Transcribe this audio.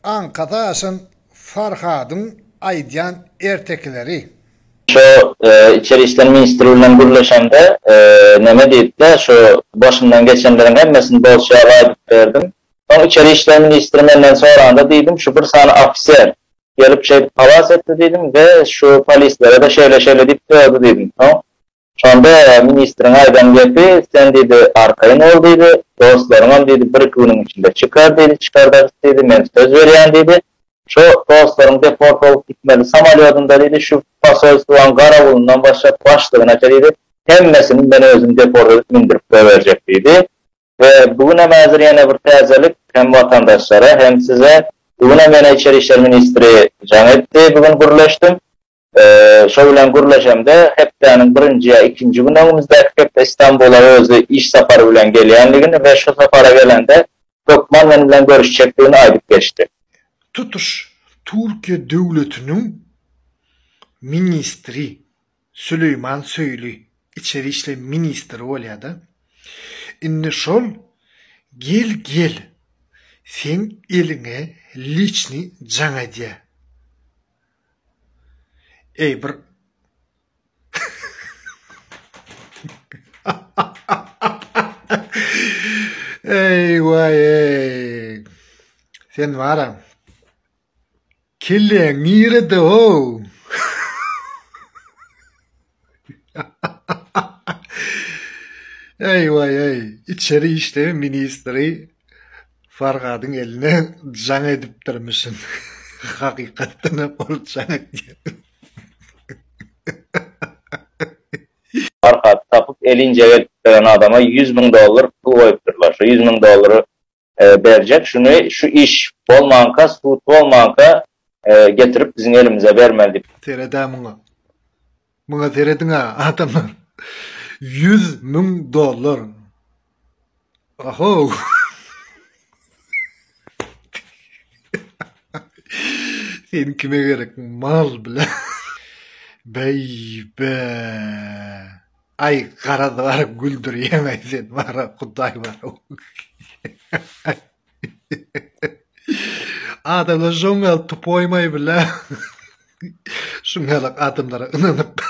Ankadaşın Farhad'ın Aydiyan ertekleri. Şu İçeri İşler Ministrliğinden birleşende neme deyip de şu başından geçenlerin hemmesini dosyalayıp verdim. Sonra İçeri İşler Ministrliğinden sonra da dedim şu bir sana afiser gelip palas etti dedim ve şu polislere de şöyle deyip diyordu dedim. Tamam. Şu anda ministrin aydan geldi, sen dedi arkayın ol dedi, dostlarım dedi bir günün içinde çıkar dedi, çıkardarız dedi, ben söz veriyen dedi. Şu dostlarım deport olup gitmeli samolyotunda dedi, şu pasolstvan Garavulundan başlığına dedi, hemmesini ben özüm deport edip mindirip verecek dedi. Ve bugün hazır yine bir tazelik hem vatandaşlara hem size bugün hemen İçeri İşler Ministri can etti, bugün birleştim. Şöyle gurlaşamda heptanın birinci ya ikinci günümüzde hep İstanbul'a özü iş safarı bilen geliyenligini ve şu safara gelende Gökmen benimle görüşecekliğini aydıp geçti. Tutuş Türkiye Devleti'nin ministri Süleyman Soylu İçeri İşler Ministri olyadı. İnne şol gel sen eline lichni cana diye. Ey bir ey vay ey. Sen varam. Kelle nirede o. Ey vay ey. İçeri İşler Ministri Farhad'ın eline can edip durmuşsun. Hakikaten olacak diye. Farhad tapıp elince veren adama $100.000 pul koyupturlar. Şu $100.000 verecek. Şu iş olmanka, sut olmanka getirip bizim elimize vermeli. Terede buna. Buna teredin ha adamlar. $100.000. Aho. Sen kime gerek mal bile. Bey be. Ay karada var güldür yemeysin var kuday var. Adamlar şungal tupoymay bile. Şungalak adamlara ınanıp